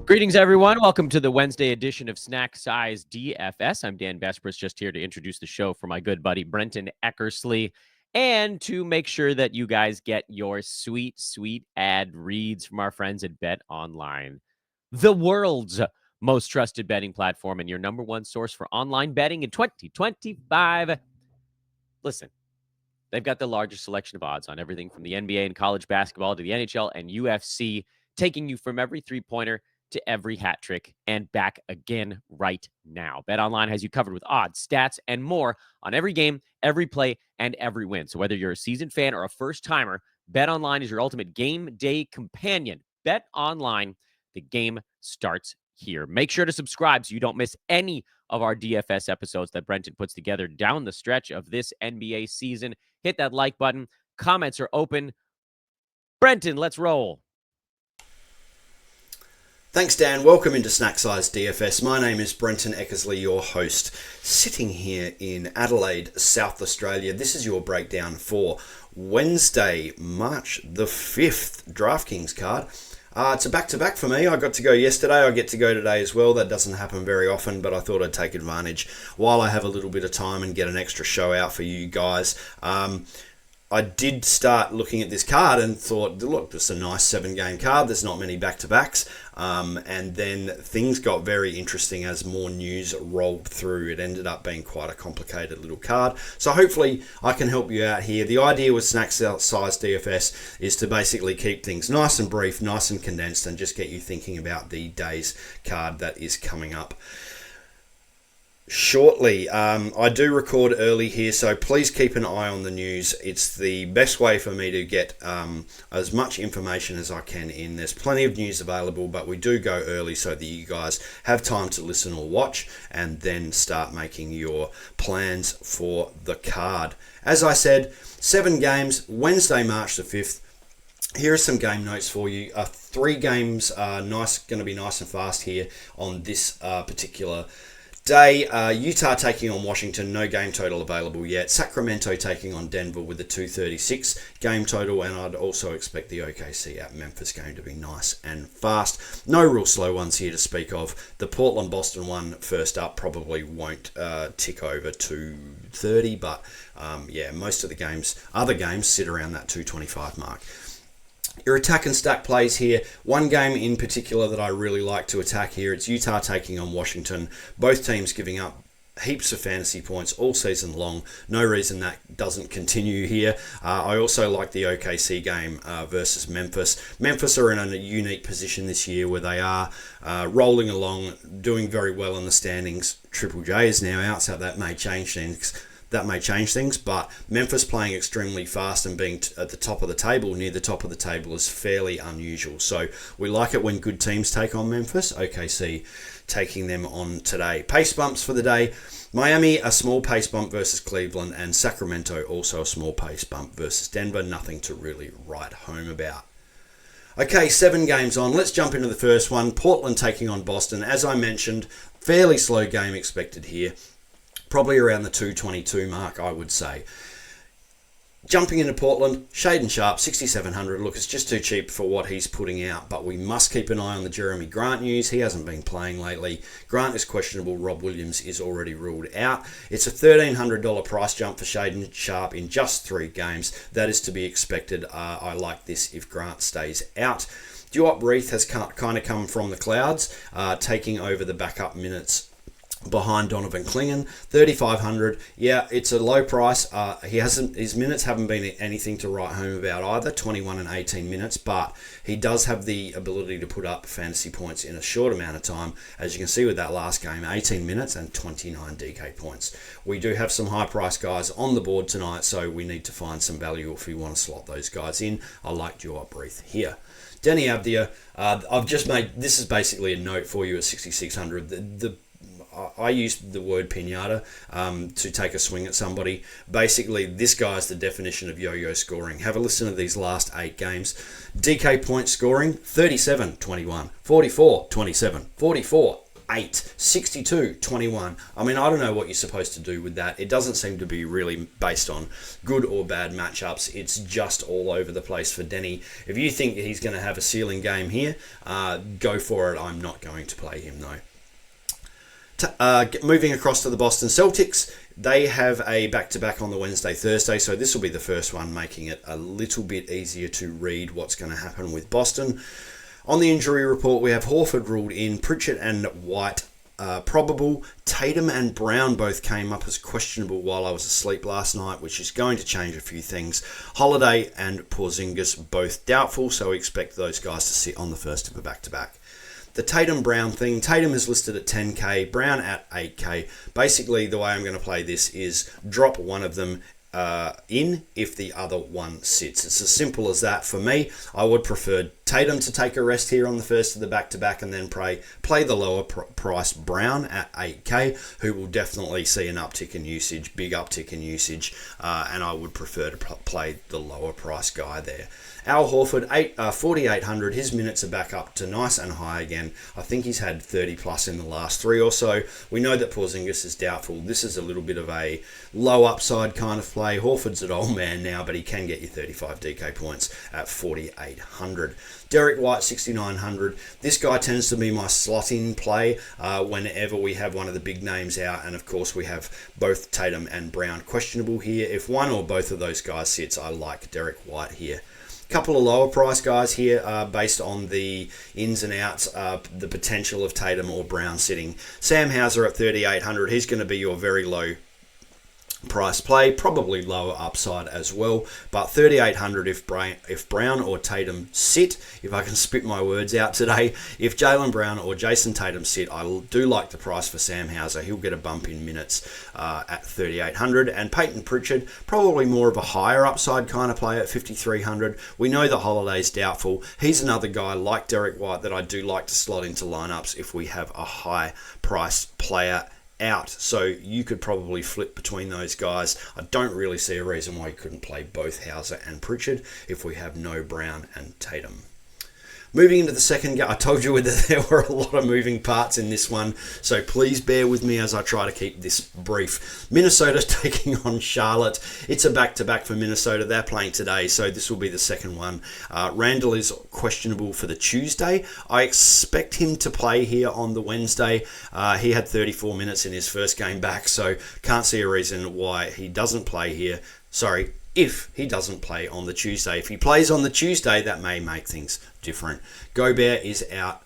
Greetings, everyone. Welcome to the Wednesday edition of Snack Size DFS. I'm Dan Vespris, just here to introduce the show for my good buddy Brenton Eckersley and to make sure that you guys get your sweet, sweet ad reads from our friends at Bet Online, the world's most trusted betting platform and your number one source for online betting in 2025. Listen, they've got the largest selection of odds on everything from the NBA and college basketball to the NHL and UFC, taking you from every three-pointer to every hat trick and back again right now. BetOnline has you covered with odds, stats, and more on every game, every play, and every win. So whether you're a seasoned fan or a first-timer, BetOnline is your ultimate game day companion. BetOnline, the game starts here. Make sure to subscribe so you don't miss any of our DFS episodes that Brenton puts together down the stretch of this NBA season. Hit that like button. Comments are open. Brenton, let's roll. Thanks, Dan. Welcome into Snack Size DFS. My name is Brenton Eckersley, your host, sitting here in Adelaide, South Australia. This is your breakdown for Wednesday, March the 5th DraftKings card. It's a back-to-back for me. I got to go yesterday. I get to go today as well. That doesn't happen very often, but I thought I'd take advantage while I have a little bit of time and get an extra show out for you guys. I did start looking at this card and thought, look, this is a nice 7-game card. There's not many back-to-backs. And then things got very interesting as more news rolled through. It ended up being quite a complicated little card. So hopefully I can help you out here. The idea with Snack Size DFS is to basically keep things nice and brief, nice and condensed, and just get you thinking about the day's card that is coming up shortly. I do record early here, so please keep an eye on the news. It's the best way for me to get as much information as I can in. There's plenty of news available, but we do go early so that you guys have time to listen or watch and then start making your plans for the card. As I said, 7 games, Wednesday, March the 5th. Here are some game notes for you. 3 games are going to be nice and fast here on this particular day. Utah taking on Washington, no game total available yet. Sacramento taking on Denver with a 236 game total, and I'd also expect the OKC at Memphis game to be nice and fast. No real slow ones here to speak of. The Portland-Boston one first up probably won't tick over 230, but most of the other games sit around that 225 mark. Your attack and stack plays here. One game in particular that I really like to attack here. It's Utah taking on Washington. Both teams giving up heaps of fantasy points all season long. No reason that doesn't continue here. I also like the OKC game versus Memphis. Memphis are in a unique position this year where they are rolling along, doing very well in the standings. Triple J is now out, so that may change things. But Memphis playing extremely fast and being at the top of the table, near the top of the table, is fairly unusual. So we like it when good teams take on Memphis. OKC taking them on today. Pace bumps for the day. Miami, a small pace bump versus Cleveland, and Sacramento also a small pace bump versus Denver. Nothing to really write home about. Okay, 7 games on. Let's jump into the first one. Portland taking on Boston. As I mentioned, fairly slow game expected here. Probably around the 222 mark, I would say. Jumping into Portland, Shaden Sharp, 6,700. Look, it's just too cheap for what he's putting out, but we must keep an eye on the Jeremy Grant news. He hasn't been playing lately. Grant is questionable. Rob Williams is already ruled out. It's a $1,300 price jump for Shaden Sharp in just 3 games. That is to be expected. I like this if Grant stays out. Duop Reith has kind of come from the clouds, taking over the backup minutes behind Donovan Clingan, 3,500. Yeah, it's a low price. His minutes haven't been anything to write home about either, 21 and 18 minutes, but he does have the ability to put up fantasy points in a short amount of time. As you can see with that last game, 18 minutes and 29 DK points. We do have some high price guys on the board tonight, so we need to find some value if we want to slot those guys in. I like Duop Reith here. Denny Abdia, I've just made, this is basically a note for you at 6,600. I used the word pinata to take a swing at somebody. Basically, this guy's the definition of yo-yo scoring. Have a listen to these last 8 games. DK point scoring, 37-21, 44-27, 44, 8, 62, 21. I mean, I don't know what you're supposed to do with that. It doesn't seem to be really based on good or bad matchups. It's just all over the place for Denny. If you think he's going to have a ceiling game here, go for it. I'm not going to play him, though. Moving across to the Boston Celtics, they have a back-to-back on the Wednesday, Thursday, so this will be the first one, making it a little bit easier to read what's going to happen with Boston. On the injury report, we have Horford ruled in, Pritchard and White probable. Tatum and Brown both came up as questionable while I was asleep last night, which is going to change a few things. Holiday and Porzingis both doubtful, so we expect those guys to sit on the first of a back-to-back. The Tatum-Brown thing, Tatum is listed at 10k, Brown at 8k. Basically, the way I'm going to play this is drop one of them in if the other one sits. It's as simple as that. For me, I would prefer Tatum to take a rest here on the first of the back-to-back and then play the lower price Brown at 8k, who will definitely see an uptick in usage, big uptick in usage, and I would prefer to play the lower price guy there. Al Horford, 4,800. His minutes are back up to nice and high again. I think he's had 30 plus in the last 3 or so. We know that Porzingis is doubtful. This is a little bit of a low upside kind of play. Horford's an old man now, but he can get you 35 DK points at 4,800. Derek White, 6,900. This guy tends to be my slot-in play whenever we have one of the big names out. And, of course, we have both Tatum and Brown questionable here. If one or both of those guys sits, I like Derek White here. Couple of lower price guys here based on the ins and outs, the potential of Tatum or Brown sitting. Sam Hauser at 3,800. He's going to be your very low price play, probably lower upside as well, but 3,800 if Brown or Tatum sit. If I can spit my words out today, if Jaylen Brown or Jason Tatum sit, I do like the price for Sam Hauser. He'll get a bump in minutes at 3,800. And Peyton Pritchard, probably more of a higher upside kind of play at 5,300. We know that Holiday's doubtful. He's another guy like Derek White that I do like to slot into lineups if we have a high price player out. So you could probably flip between those guys. I don't really see a reason why you couldn't play both Hauser and Pritchard if we have no Brown and Tatum. Moving into the second game, I told you that there were a lot of moving parts in this one, so please bear with me as I try to keep this brief. Minnesota taking on Charlotte. It's a back-to-back for Minnesota. They're playing today, so this will be the second one. Randall is questionable for the Tuesday. I expect him to play here on the Wednesday. He had 34 minutes in his first game back, so can't see a reason why he doesn't play here. Sorry, if he doesn't play on the Tuesday. If he plays on the Tuesday, that may make things different. Gobert is out.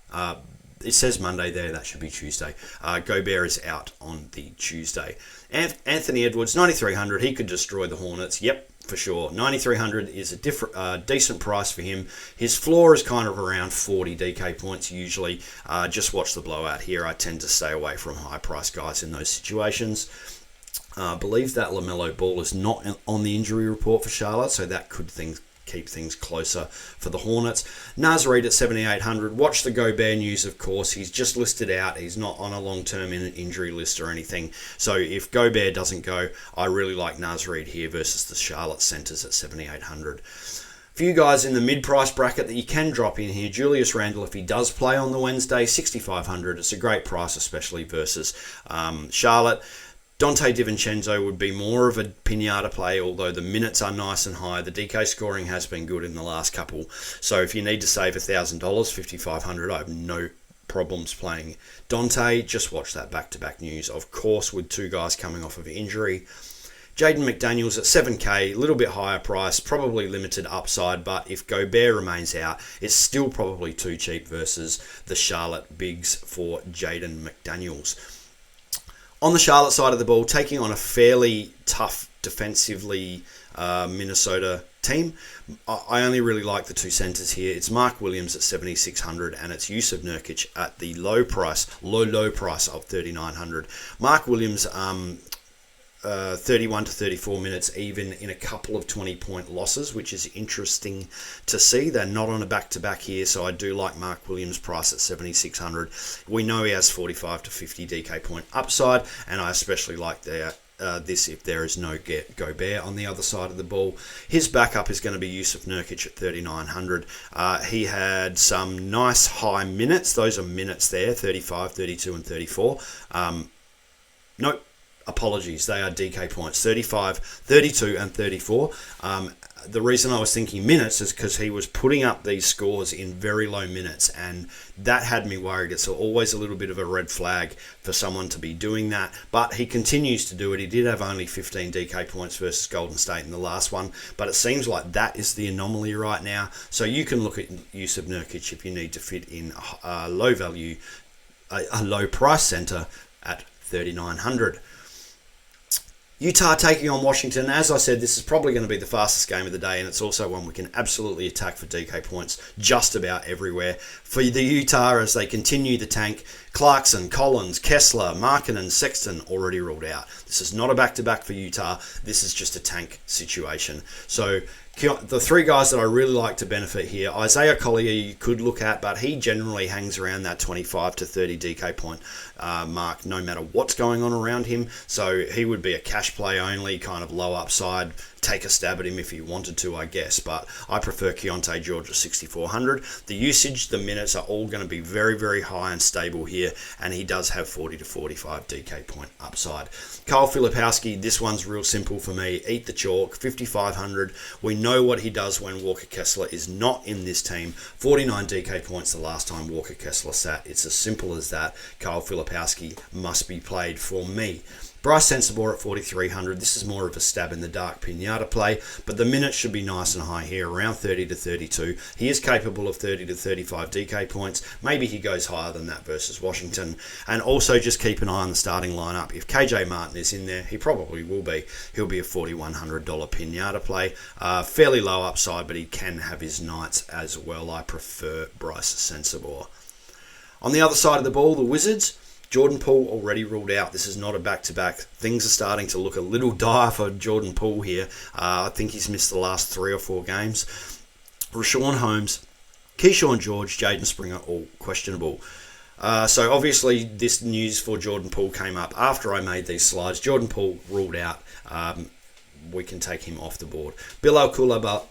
It says Monday there. That should be Tuesday. Gobert is out on the Tuesday. Anthony Edwards, 9,300. He could destroy the Hornets. Yep, for sure. 9,300 is a decent price for him. His floor is kind of around 40 DK points usually. Just watch the blowout here. I tend to stay away from high price guys in those situations. Believe that LaMelo Ball is not on the injury report for Charlotte, so that could keep things closer for the Hornets. Naz Reid at 7,800. Watch the Gobert news, of course. He's just listed out. He's not on a long-term injury list or anything. So if Gobert doesn't go, I really like Naz Reid here versus the Charlotte centers at 7,800. Few guys in the mid-price bracket that you can drop in here. Julius Randle, if he does play on the Wednesday, 6,500. It's a great price, especially versus Charlotte. Dante DiVincenzo would be more of a pinata play, although the minutes are nice and high. The DK scoring has been good in the last couple. So if you need to save $1,000, $5,500, I have no problems playing Dante. Just watch that back-to-back news. Of course, with two guys coming off of injury. Jaden McDaniels at 7k, a little bit higher price, probably limited upside, but if Gobert remains out, it's still probably too cheap versus the Charlotte bigs for Jaden McDaniels. On the Charlotte side of the ball, taking on a fairly tough defensively Minnesota team, I only really like the two centers here. It's Mark Williams at 7,600 and it's Yusuf Nurkic at the low price of 3,900. Mark Williams, 31 to 34 minutes, even in a couple of 20-point losses, which is interesting to see. They're not on a back-to-back here, so I do like Mark Williams' price at 7,600. We know he has 45 to 50 DK point upside, and I especially like the this if there is no Gobert on the other side of the ball. His backup is going to be Yusuf Nurkic at 3,900. He had some nice high minutes. Those are minutes there, 35, 32, and 34. Nope. Apologies, they are DK points, 35, 32, and 34. The reason I was thinking minutes is because he was putting up these scores in very low minutes, and that had me worried. It's always a little bit of a red flag for someone to be doing that, but he continues to do it. He did have only 15 DK points versus Golden State in the last one, but it seems like that is the anomaly right now. So you can look at Yusuf Nurkic if you need to fit in a low value, a low price center at 3,900. Utah taking on Washington. As I said, this is probably going to be the fastest game of the day, and it's also one we can absolutely attack for DK points just about everywhere. For the Utah, as they continue the tank, Clarkson, Collins, Kessler, Markkanen, Sexton already ruled out. This is not a back-to-back for Utah. This is just a tank situation. So the three guys that I really like to benefit here, Isaiah Collier you could look at, but he generally hangs around that 25 to 30 DK point mark no matter what's going on around him. So he would be a cash play only, kind of low upside. Take a stab at him if you wanted to, I guess, but I prefer Keontae George at 6,400. The usage, the minutes are all going to be very, very high and stable here, and he does have 40 to 45 DK point upside. Kyle Filipowski, this one's real simple for me. Eat the chalk, 5,500. We know what he does when Walker Kessler is not in this team. 49 DK points the last time Walker Kessler sat. It's as simple as that. Kyle Filipowski must be played for me. Bryce Sensabaugh at 4,300. This is more of a stab in the dark pinata play, but the minutes should be nice and high here, around 30 to 32. He is capable of 30 to 35 DK points. Maybe he goes higher than that versus Washington. And also just keep an eye on the starting lineup. If KJ Martin is in there, he probably will be. He'll be a $4,100 pinata play. Fairly low upside, but he can have his nights as well. I prefer Bryce Sensabaugh. On the other side of the ball, the Wizards. Jordan Poole already ruled out. This is not a back-to-back. Things are starting to look a little dire for Jordan Poole here. I think he's missed the last 3 or 4 games. Rashawn Holmes, Keyshawn George, Jaden Springer, all questionable. So obviously this news for Jordan Poole came up after I made these slides. Jordan Poole ruled out. We can take him off the board. Bilal Koulibaly,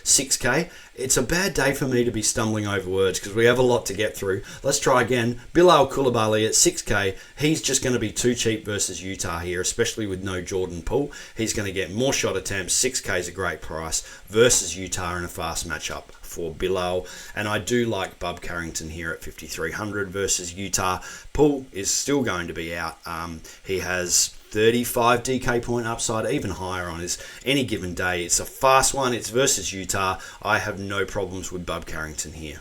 6K. It's a bad day for me to be stumbling over words because we have a lot to get through. Let's try again. Bilal Koulibaly at 6K. He's just going to be too cheap versus Utah here, especially with no Jordan Poole. He's going to get more shot attempts. 6K is a great price versus Utah in a fast matchup for Bilal. And I do like Bub Carrington here at 5,300 versus Utah. Poole is still going to be out. He has 35 DK point upside, even higher on his any given day. It's a fast one. It's versus Utah. I have no problems with Bub Carrington here.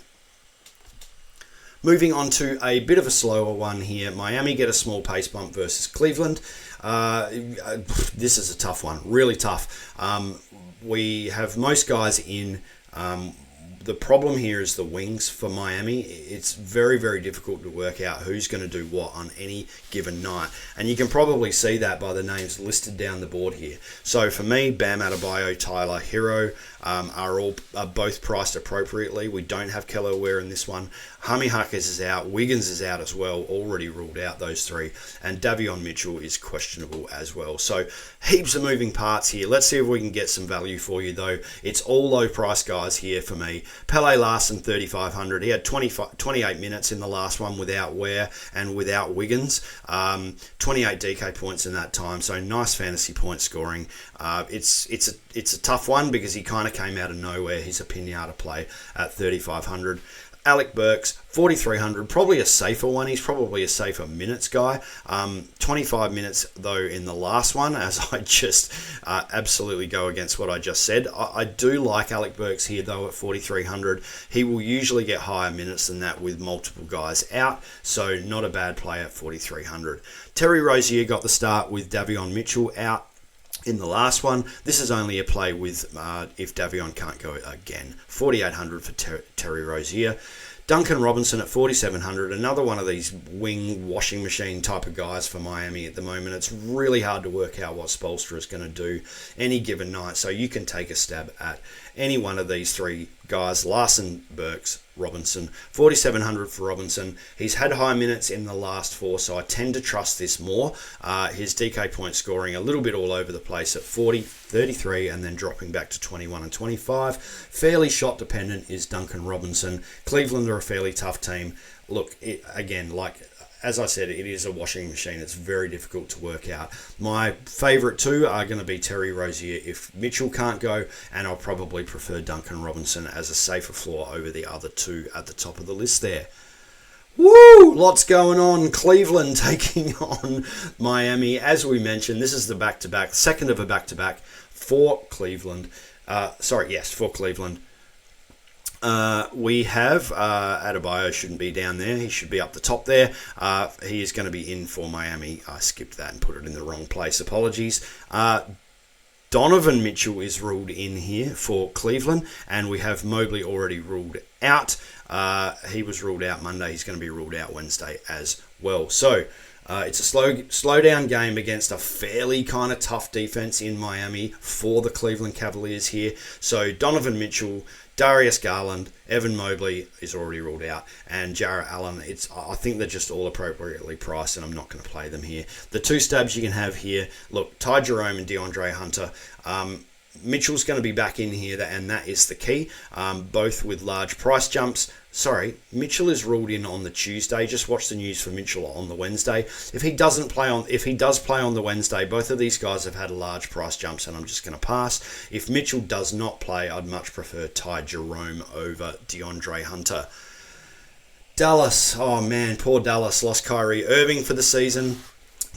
Moving on to a bit of a slower one here. Miami get a small pace bump versus Cleveland. This is a tough one, really tough. We have most guys in. The problem here is the wings for Miami. It's very, very difficult to work out who's going to do what on any given night. And you can probably see that by the names listed down the board here. So for me, Bam Adebayo, Tyler Hero are both priced appropriately. We don't have Keller Ware in this one. Hami Huckers is out. Wiggins is out as well. Already ruled out, those three. And Davion Mitchell is questionable as well. So heaps of moving parts here. Let's see if we can get some value for you, though. It's all low price guys here for me. Pele Larson, 3,500. He had 28 minutes in the last one without Ware and without Wiggins. 28 DK points in that time. So nice fantasy point scoring. It's a tough one because he kind of came out of nowhere. He's a pinata play at 3,500. Alec Burks, 4,300, probably a safer one. He's probably a safer minutes guy. 25 minutes, though, in the last one, as I just absolutely go against what I just said. I do like Alec Burks here, though, at 4,300. He will usually get higher minutes than that with multiple guys out, so not a bad play at 4,300. Terry Rozier got the start with Davion Mitchell out in the last one. This is only a play with if Davion can't go again. 4,800 for Terry Rozier. Duncan Robinson at 4,700. Another one of these wing washing machine type of guys for Miami at the moment. It's really hard to work out what Spoelstra is going to do any given night. So you can take a stab at any one of these three guys, Larson, Burks, Robinson. 4,700 for Robinson. He's had high minutes in the last 4, so I tend to trust this more. His DK point scoring a little bit all over the place at 40, 33, and then dropping back to 21 and 25. Fairly shot dependent is Duncan Robinson. Cleveland are a fairly tough team. Look, as I said, it is a washing machine. It's very difficult to work out. My favourite two are going to be Terry Rozier if Mitchell can't go, and I'll probably prefer Duncan Robinson as a safer floor over the other two at the top of the list there. Woo! Lots going on. Cleveland taking on Miami. As we mentioned, this is the back-to-back, second of a back-to-back for Cleveland. For Cleveland. We have Adebayo shouldn't be down there. He should be up the top there. He is going to be in for Miami. I skipped that and put it in the wrong place. Apologies. Donovan Mitchell is ruled in here for Cleveland, and we have Mobley already ruled out. He was ruled out Monday. He's going to be ruled out Wednesday as well. So it's a slow down game against a fairly kind of tough defense in Miami for the Cleveland Cavaliers here. So Donovan Mitchell, Darius Garland, Evan Mobley is already ruled out, and Jarrett Allen, I think they're just all appropriately priced, and I'm not going to play them here. The two stabs you can have here, look, Ty Jerome and DeAndre Hunter. Mitchell's going to be back in here, and that is the key, both with large price jumps. Sorry, Mitchell is ruled in on the Tuesday. Just watch the news for Mitchell on the Wednesday. If he does play on the Wednesday, both of these guys have had large price jumps, and I'm just going to pass. If Mitchell does not play, I'd much prefer Ty Jerome over DeAndre Hunter. Dallas, oh man, poor Dallas lost Kyrie Irving for the season,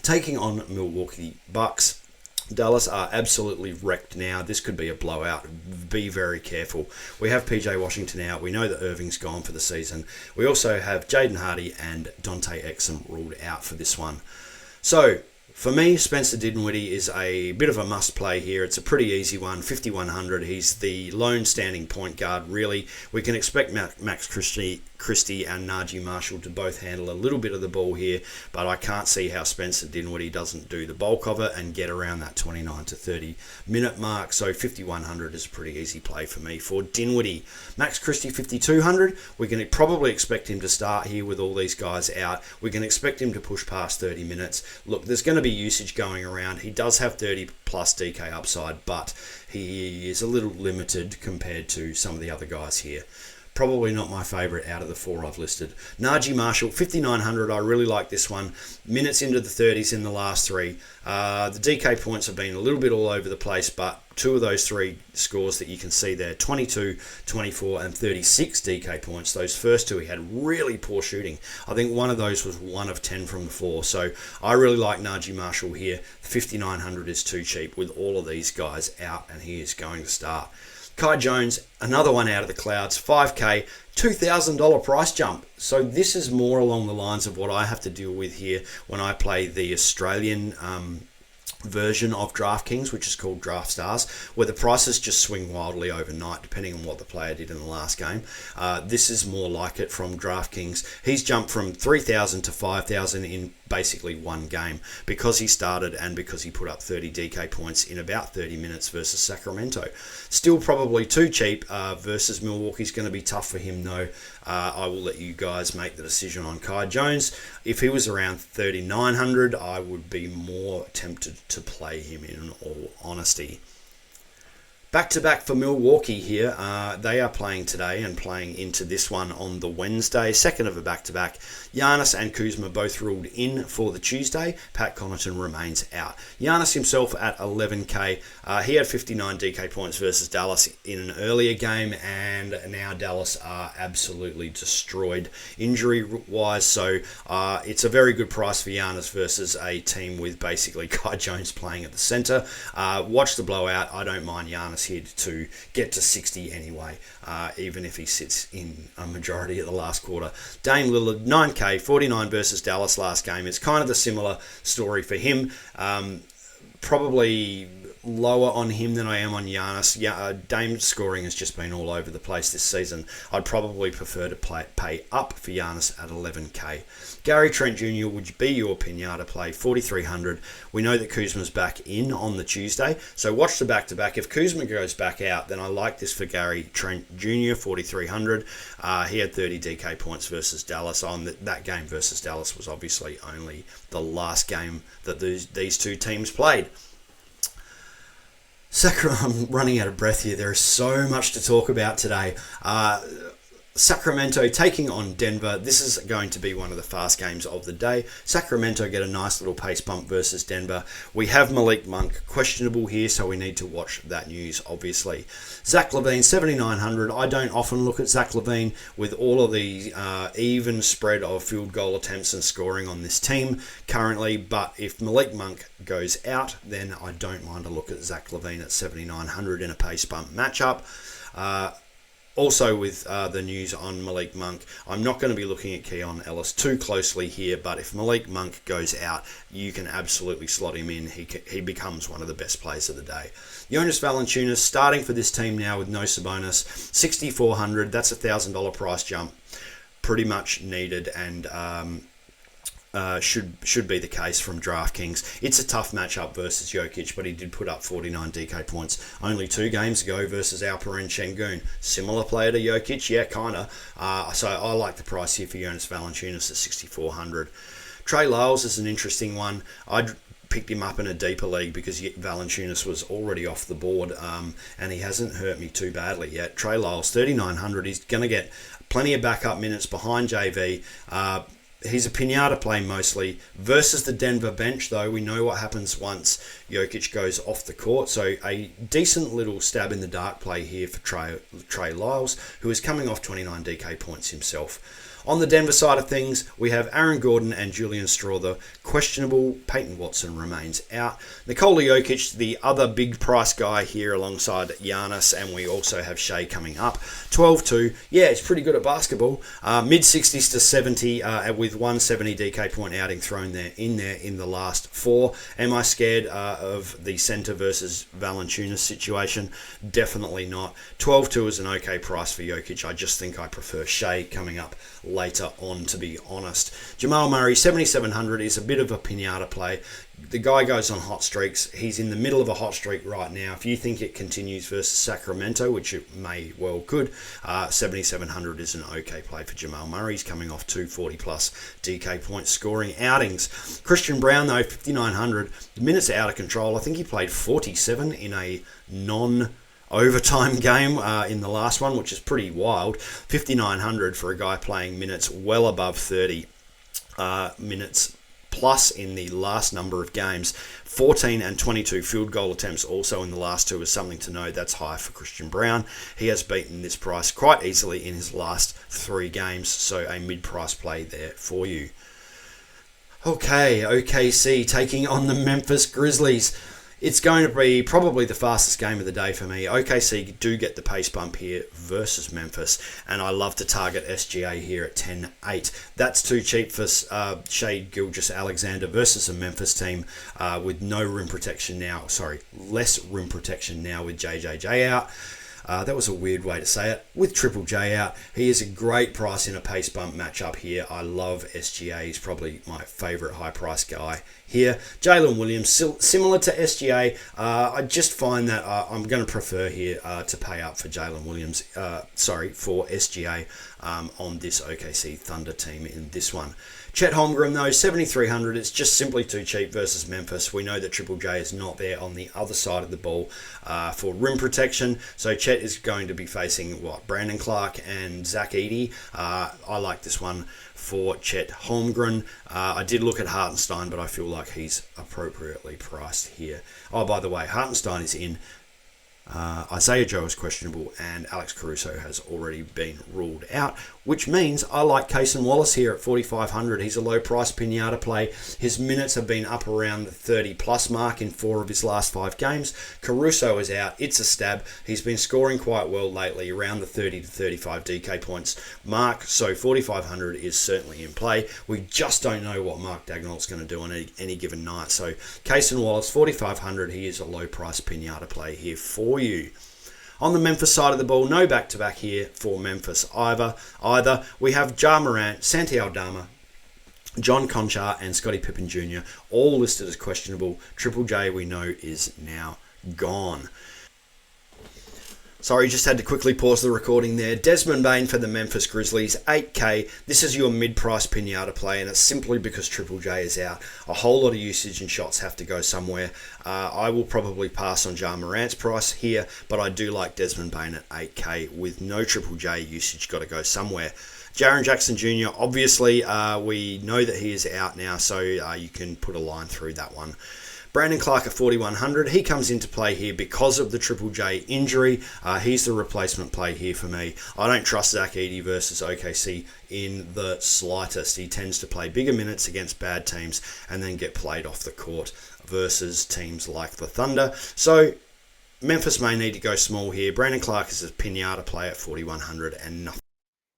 taking on Milwaukee Bucks. Dallas are absolutely wrecked now. This could be a blowout. Be very careful. We have PJ Washington out. We know that Irving's gone for the season. We also have Jaden Hardy and Dante Exum ruled out for this one. So, for me, Spencer Dinwiddie is a bit of a must-play here. It's a pretty easy one, 5,100. He's the lone standing point guard, really. We can expect Max Christie and Najee Marshall to both handle a little bit of the ball here, but I can't see how Spencer Dinwiddie doesn't do the bulk of it and get around that 29 to 30 minute mark. So 5,100 is a pretty easy play for me for Dinwiddie. Max Christie, 5,200. We can probably expect him to start here with all these guys out. We can expect him to push past 30 minutes. Look, there's going to be usage going around. He does have 30 plus DK upside, but he is a little limited compared to some of the other guys here. Probably not my favourite out of the four I've listed. Najee Marshall, 5,900. I really like this one. Minutes into the 30s in the last three. The DK points have been a little bit all over the place, but two of those three scores that you can see there, 22, 24, and 36 DK points. Those first two, he had really poor shooting. I think one of those was 1 of 10 from the floor. So I really like Najee Marshall here. 5,900 is too cheap with all of these guys out, and he is going to start. Kai Jones, another one out of the clouds, 5K, $2,000 price jump. So this is more along the lines of what I have to deal with here when I play the Australian version of DraftKings, which is called Draft Stars, where the prices just swing wildly overnight depending on what the player did in the last game. This is more like it from DraftKings. He's jumped from 3,000 to 5,000 in basically one game because he started and because he put up 30 DK points in about 30 minutes versus Sacramento. Still probably too cheap versus Milwaukee's going to be tough for him though. I will let you guys make the decision on Kai Jones. If he was around 3,900, I would be more tempted to play him in all honesty. Back-to-back for Milwaukee here. They are playing today and playing into this one on the Wednesday. Second of a back-to-back. Giannis and Kuzma both ruled in for the Tuesday. Pat Connaughton remains out. Giannis himself at 11K. He had 59 DK points versus Dallas in an earlier game, and now Dallas are absolutely destroyed injury-wise. So it's a very good price for Giannis versus a team with basically Kai Jones playing at the center. Watch the blowout. I don't mind Giannis here to get to 60 anyway, even if he sits in a majority of the last quarter. Dame Lillard, 9K, 49 versus Dallas last game. It's kind of the similar story for him. Probably lower on him than I am on Giannis. Yeah, Dame scoring has just been all over the place this season. I'd probably prefer to pay up for Giannis at 11k. Gary Trent Jr. would be your pinata play, 4,300. We know that Kuzma's back in on the Tuesday, so watch the back-to-back. If Kuzma goes back out, then I like this for Gary Trent Jr., 4,300. He had 30 DK points versus Dallas. That game versus Dallas was obviously only the last game that these two teams played. I'm running out of breath here. There is so much to talk about today. Sacramento taking on Denver. This is going to be one of the fast games of the day. Sacramento get a nice little pace bump versus Denver. We have Malik Monk questionable here, so we need to watch that news, obviously. Zach LaVine, 7,900. I don't often look at Zach LaVine with all of the even spread of field goal attempts and scoring on this team currently, but if Malik Monk goes out, then I don't mind a look at Zach LaVine at 7,900 in a pace bump matchup. Also with the news on Malik Monk, I'm not going to be looking at Keon Ellis too closely here, but if Malik Monk goes out, you can absolutely slot him in. He becomes one of the best players of the day. Jonas Valanciunas starting for this team now with no Sabonis, 6,400. That's a $1,000 price jump. Pretty much needed and should be the case from DraftKings. It's a tough matchup versus Jokic, but he did put up 49 DK points only 2 games ago versus Alperen Şengün. Similar player to Jokic, yeah, kind of. So I like the price here for Jonas Valanciunas at 6,400. Trey Lyles is an interesting one. I picked him up in a deeper league because Valanciunas was already off the board, and he hasn't hurt me too badly yet. Trey Lyles, 3,900. He's going to get plenty of backup minutes behind JV. He's a pinata play mostly. Versus the Denver bench, though, we know what happens once Jokic goes off the court. So a decent little stab in the dark play here for Trey Lyles, who is coming off 29 DK points himself. On the Denver side of things, we have Aaron Gordon and Julian Strawther questionable. Peyton Watson remains out. Nikola Jokic, the other big price guy here alongside Giannis, and we also have Shea coming up. 12-2. Yeah, it's pretty good at basketball. Mid-60s to 70 with 170 DK point outing thrown in the last 4. Am I scared of the center versus Valanciunas situation? Definitely not. 12-2 is an okay price for Jokic. I just think I prefer Shea coming up later on, to be honest. Jamal Murray, 7,700, is a bit of a pinata play. The guy goes on hot streaks. He's in the middle of a hot streak right now. If you think it continues versus Sacramento, which it may well could, 7,700 is an okay play for Jamal Murray. He's coming off 240 plus DK point scoring outings. Christian Brown, though, 5,900. The minutes are out of control. I think he played 47 in a overtime game in the last one, which is pretty wild. 5,900 for a guy playing minutes well above 30 minutes plus in the last number of games. 14 and 22 field goal attempts also in the last 2 is something to know. That's high for Christian Brown. He has beaten this price quite easily in his last 3 games, so a mid-price play there for you. Okay, OKC taking on the Memphis Grizzlies. It's going to be probably the fastest game of the day for me. OKC do get the pace bump here versus Memphis, and I love to target SGA here at 10-8. That's too cheap for Shai Gilgeous-Alexander versus a Memphis team with no rim protection now. Sorry, less rim protection now with JJJ out. That was a weird way to say it. With Triple J out, he is a great price in a pace bump matchup here. I love SGA. He's probably my favourite high price guy here. Jalen Williams, similar to SGA. I just find that I'm going to prefer here to pay up for Jalen Williams. For SGA on this OKC Thunder team in this one. Chet Holmgren, though, 7,300. It's just simply too cheap versus Memphis. We know that Triple J is not there on the other side of the ball for rim protection. So Chet is going to be facing, Brandon Clark and Zach Edey. I like this one for Chet Holmgren. I did look at Hartenstein, but I feel like he's appropriately priced here. Oh, by the way, Hartenstein is in. Isaiah Joe is questionable, and Alex Caruso has already been ruled out. which means I like Cason Wallace here at 4,500. He's a low price pinata play. His minutes have been up around the 30 plus mark in 4 of his last 5 games. Caruso is out. It's a stab. He's been scoring quite well lately, around the 30 to 35 DK points mark. So 4,500 is certainly in play. We just don't know what Mark Dagnall's going to do on any given night. So Cason Wallace, 4,500. He is a low price pinata play here for you. On the Memphis side of the ball, no back-to-back here for Memphis either. We have Ja Morant, Santi Aldama, John Conchar, and Scottie Pippen Jr. all listed as questionable. Triple J, we know, is now gone. Sorry, just had to quickly pause the recording there. Desmond Bane for the Memphis Grizzlies, 8K. This is your mid-price pinata play, and it's simply because Triple J is out. A whole lot of usage and shots have to go somewhere. I will probably pass on Ja Morant's price here, but I do like Desmond Bane at 8K with no Triple J usage, got to go somewhere. Jaren Jackson Jr., obviously, we know that he is out now, so you can put a line through that one. Brandon Clark at 4,100. He comes into play here because of the Triple J injury. He's the replacement play here for me. I don't trust Zach Edey versus OKC in the slightest. He tends to play bigger minutes against bad teams and then get played off the court versus teams like the Thunder. So Memphis may need to go small here. Brandon Clark is a pinata play at 4,100 and nothing.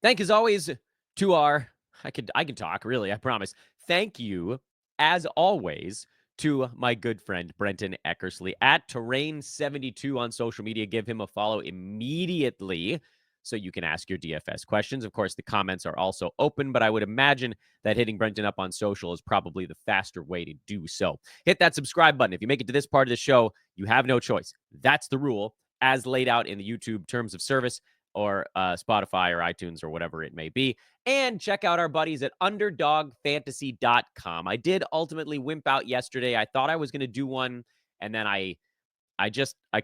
Thank as always to our, I can talk, really, I promise. Thank you, as always, to my good friend, Brenton Eckersley at Terrain72 on social media. Give him a follow immediately so you can ask your DFS questions. Of course, the comments are also open, but I would imagine that hitting Brenton up on social is probably the faster way to do so. Hit that subscribe button. If you make it to this part of the show, you have no choice. That's the rule as laid out in the YouTube terms of service, or Spotify or iTunes or whatever it may be. And check out our buddies at underdogfantasy.com. I did ultimately wimp out yesterday. I thought I was going to do one, and then I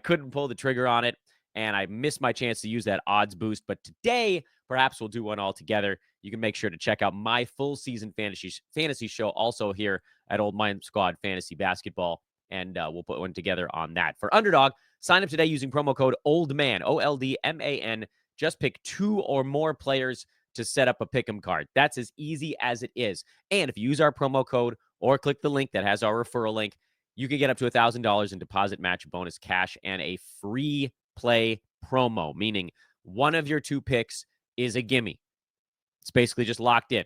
couldn't pull the trigger on it, and I missed my chance to use that odds boost. But today, perhaps we'll do one all together. You can make sure to check out my full season fantasy show also here at Old Mind Squad Fantasy Basketball, and we'll put one together on that. For Underdog, sign up today using promo code OLDMAN, OLDMAN. Just pick 2 or more players to set up a pick'em card. That's as easy as it is. And if you use our promo code or click the link that has our referral link, you can get up to $1,000 in deposit match bonus cash and a free play promo, meaning one of your 2 picks is a gimme. It's basically just locked in.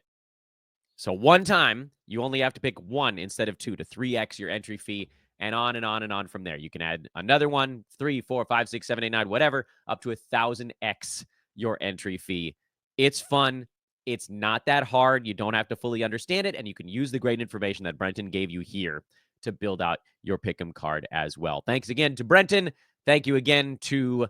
So one time, you only have to pick 1 instead of 2 to 3x your entry fee, and on and on and on from there. You can add another one, 3, 4, 5, 6, 7, 8, 9, whatever, up to 1,000x your entry fee. It's fun. It's not that hard. You don't have to fully understand it, and you can use the great information that Brenton gave you here to build out your pick'em card as well. Thanks again to Brenton. Thank you again to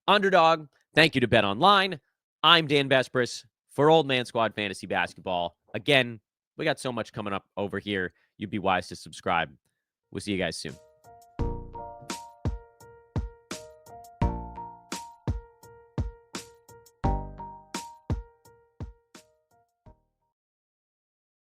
Underdog. Thank you to Bet Online. I'm Dan Vespris for Old Man Squad Fantasy Basketball. Again, we got so much coming up over here. You'd be wise to subscribe. We'll see you guys soon.